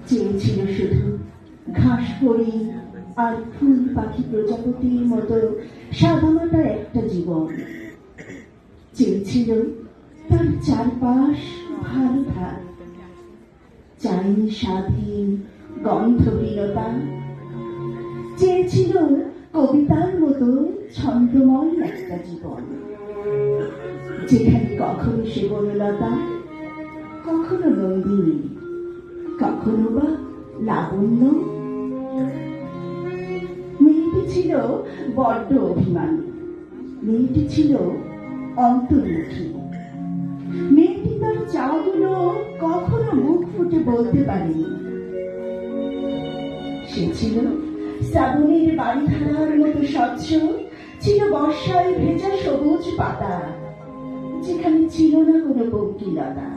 চেয়েছিল শুধু ঘাস ফড়িং আর ফুল পাখি প্রজাপতির মতো সাদামাটা একটা জীবন। চেয়েছিল তার চারপাশ ভালো থাক, চাইনি স্বাধীন গন্ধহীনতা। চেয়েছিল কবিতার মতো ছন্দময় একটা জীবন, যেখানে কখনো সে বনলতা, কখনো নন্দিনী, কখনো বা লাবণ্য। মেয়েটি ছিল বড্ড অভিমানী, মেয়েটি ছিল অন্তর্মুখী, মেয়েটি তার চাওয়াগুলো কখনো মুখ ফুটে বলতে পারেনি। সে ছিল শ্রাবণের বাড়িধারার মতো স্বচ্ছ, ছিল বর্ষায় ভেজা সবুজ পাতা, যেখানে ছিল না কোনো পঙ্কিলতা।